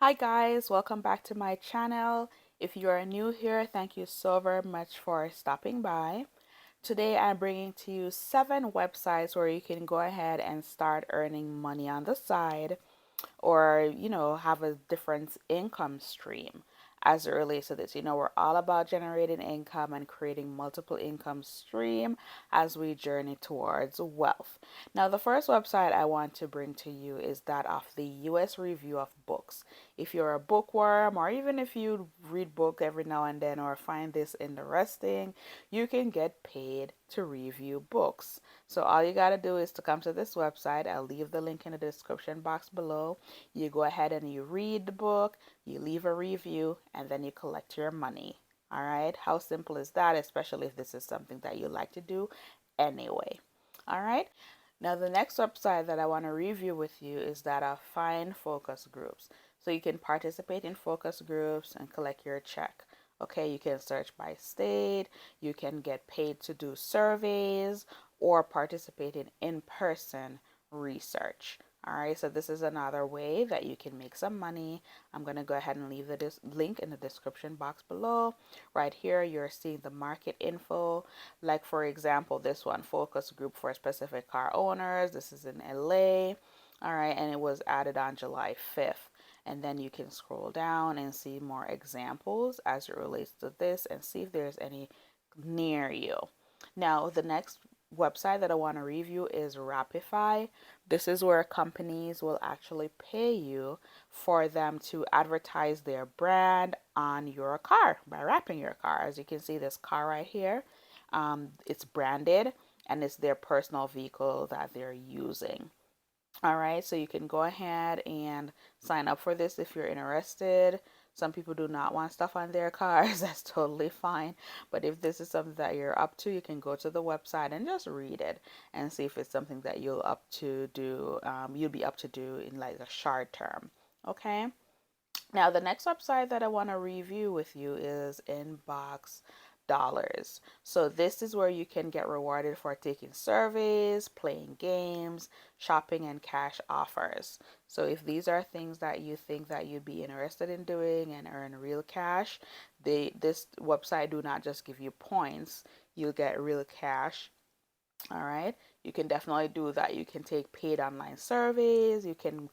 Hi guys, welcome back to my channel. If you are new here, thank you so very much for stopping by. Today I'm bringing to you 7 websites where you can go ahead and start earning money on the side or have a different income stream as it relates to this. We're all about generating income and creating multiple income stream as we journey towards wealth. Now, the first website I want to bring to you is that of the US Review of Books. If you're a bookworm, or even if you read book every now and then or find this interesting, you can get paid to review books. So all you got to do is to come to this website. I'll leave the link in the description box below. You go ahead and you read the book, you leave a review, and then you collect your money. All right, how simple is that, especially if this is something that you like to do anyway. All right, now the next website that I want to review with you is that of Find Focus Groups. So you can participate in focus groups and collect your check. Okay, you can search by state, you can get paid to do surveys or participate in in-person research. All right, so this is another way that you can make some money. I'm going to go ahead and leave the link in the description box below. Right here, you're seeing the market info. Like, for example, this one, focus group for specific car owners. This is in LA. All right, and it was added on July 5th. And then you can scroll down and see more examples as it relates to this and see if there's any near you. Now, the next website that I want to review is Rapify. This is where companies will actually pay you for them to advertise their brand on your car by wrapping your car. As you can see, this car right here, it's branded and it's their personal vehicle that they're using. All right, so you can go ahead and sign up for this if you're interested. Some people do not want stuff on their cars. That's totally fine. But if this is something that you're up to, you can go to the website and just read it and see if it's something that you'll be up to do in like a short term. Okay. Now, the next website that I want to review with you is Inbox Dollars. So, this is where you can get rewarded for taking surveys, playing games, shopping, and cash offers. So, if these are things that you think that you'd be interested in doing and earn real cash, this website do not just give you points, you'll get real cash. All right, you can definitely do that. You can take paid online surveys, you can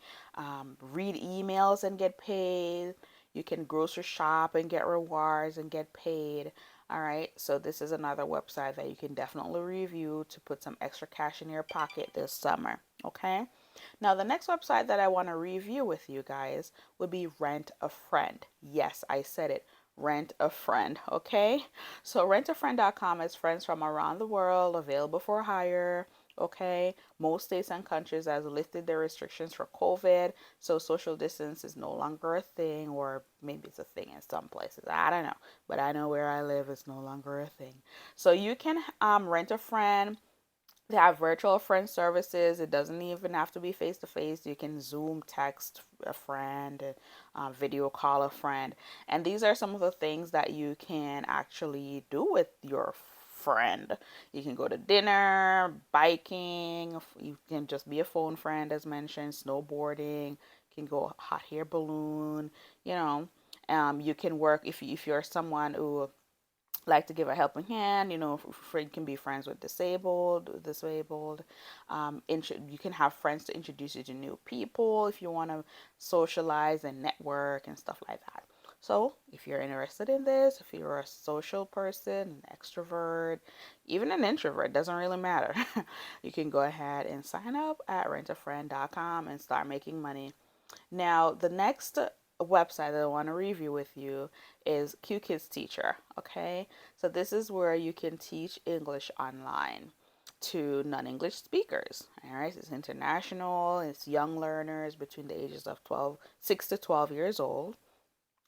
read emails and get paid, you can grocery shop and get rewards and get paid. All right, so this is another website that you can definitely review to put some extra cash in your pocket this summer. Okay, now the next website that I want to review with you guys would be Rent a Friend. Yes, I said it, Rent a Friend. Okay, so rentafriend.com is friends from around the world available for hire. Okay, most states and countries has lifted their restrictions for COVID, so social distance is no longer a thing, or maybe it's a thing in some places. I don't know, but I know where I live, it's no longer a thing. So you can rent a friend. They have virtual friend services. It doesn't even have to be face to face. You can Zoom, text a friend, video call a friend. And these are some of the things that you can actually do with your friend. You can go to dinner, biking, you can just be a phone friend, as mentioned, snowboarding, you can go hot air balloon, you know. You can work if you're someone who like to give a helping hand. Friend can be friends with disabled. You can have friends to introduce you to new people if you want to socialize and network and stuff like that. So if you're interested in this, if you're a social person, an extrovert, even an introvert, doesn't really matter. You can go ahead and sign up at rentafriend.com and start making money. Now, the next website that I want to review with you is QKids Teacher. Okay, so this is where you can teach English online to non-English speakers. All right, it's international. It's young learners between the ages of 6 to 12 years old.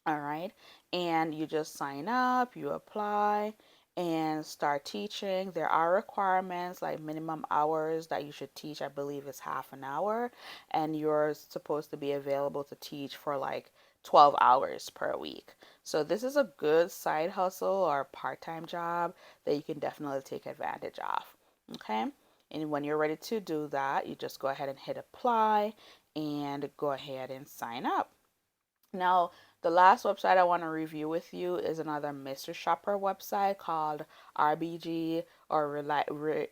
All right, and you just sign up, you apply, and start teaching. There are requirements like minimum hours that you should teach. I believe is half an hour, and you're supposed to be available to teach for like 12 hours per week. So this is a good side hustle or part-time job that you can definitely take advantage of. Okay, and when you're ready to do that, you just go ahead and hit apply and go ahead and sign up. Now, the last website I want to review with you is another mystery shopper website called RBG, or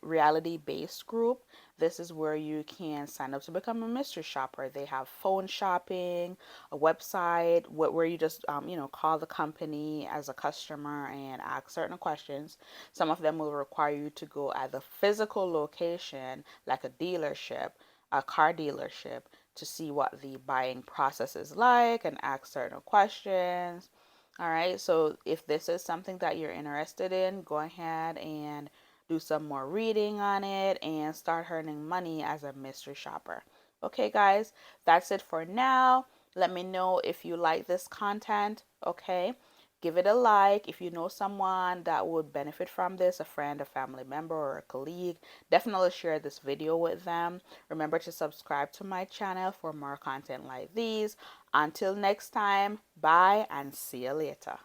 Reality Based Group. This is where you can sign up to become a mystery shopper. They have phone shopping, a website where you just call the company as a customer and ask certain questions. Some of them will require you to go at the physical location, like a dealership, a car dealership, to see what the buying process is like and ask certain questions. All right, so if this is something that you're interested in, go ahead and do some more reading on it and start earning money as a mystery shopper. Okay, guys, that's it for now. Let me know if you like this content. Okay, give it a like. If you know someone that would benefit from this, a friend, a family member, or a colleague, definitely share this video with them. Remember to subscribe to my channel for more content like these. Until next time, bye and see you later.